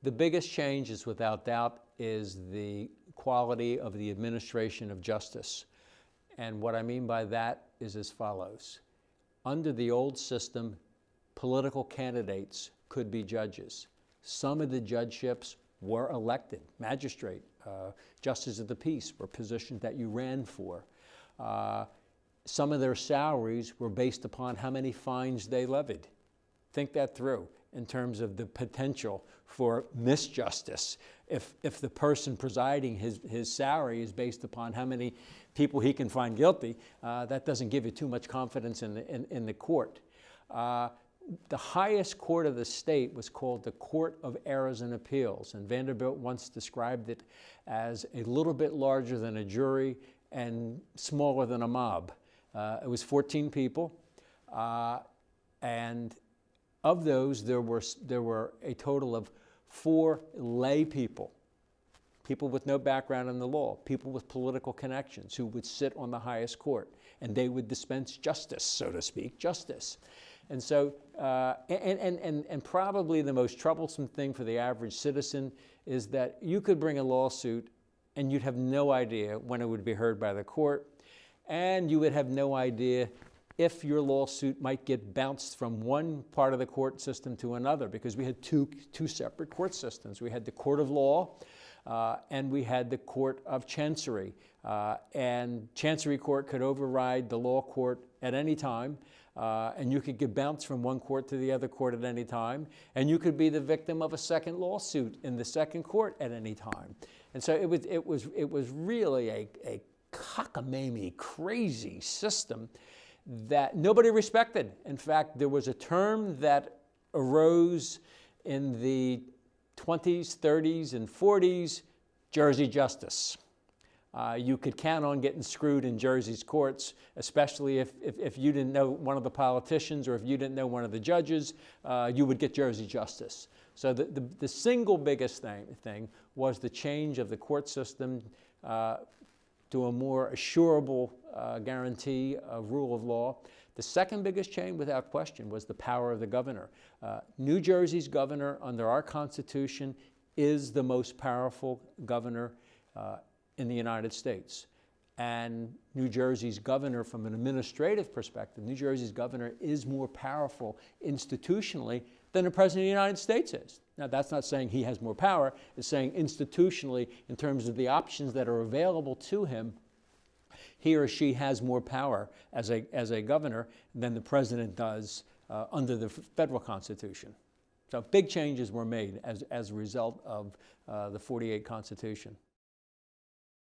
The biggest change is, without doubt, is the quality of the administration of justice. And what I mean by that is as follows. Under the old system, political candidates could be judges. Some of the judgeships were elected. Magistrate, justice of the peace were positions that you ran for. Some of their salaries were based upon how many fines they levied. Think that through in terms of the potential for misjustice. If the person presiding, his salary is based upon how many people he can find guilty, that doesn't give you too much confidence in the court. The highest court of the state was called the Court of Errors and Appeals, and Vanderbilt once described it as a little bit larger than a jury and smaller than a mob. It was 14 people, and of those, there were a total of 4 lay people, people with no background in the law, people with political connections who would sit on the highest court, and they would dispense justice, so to speak, justice. And so, and probably the most troublesome thing for the average citizen is that you could bring a lawsuit and you'd have no idea when it would be heard by the court, and you would have no idea if your lawsuit might get bounced from one part of the court system to another, because we had two separate court systems. We had the court of law, and we had the court of chancery. And chancery court could override the law court at any time, and you could get bounced from one court to the other court at any time, and you could be the victim of a second lawsuit in the second court at any time. And so it was really a cockamamie, crazy system that nobody respected. In fact, there was a term that arose in the 20s, 30s, and 40s, Jersey justice. You could count on getting screwed in Jersey's courts, especially if you didn't know one of the politicians or if you didn't know one of the judges, you would get Jersey justice. So the single biggest thing was the change of the court system to a more assurable guarantee of rule of law. The second biggest change, without question, was the power of the governor. New Jersey's governor, under our Constitution, is the most powerful governor in the United States. And New Jersey's governor, from an administrative perspective, New Jersey's governor is more powerful institutionally than the President of the United States is. Now, that's not saying he has more power. It's saying institutionally, in terms of the options that are available to him, he or she has more power as a governor than the president does under the federal Constitution. So big changes were made as a result of the '48 Constitution.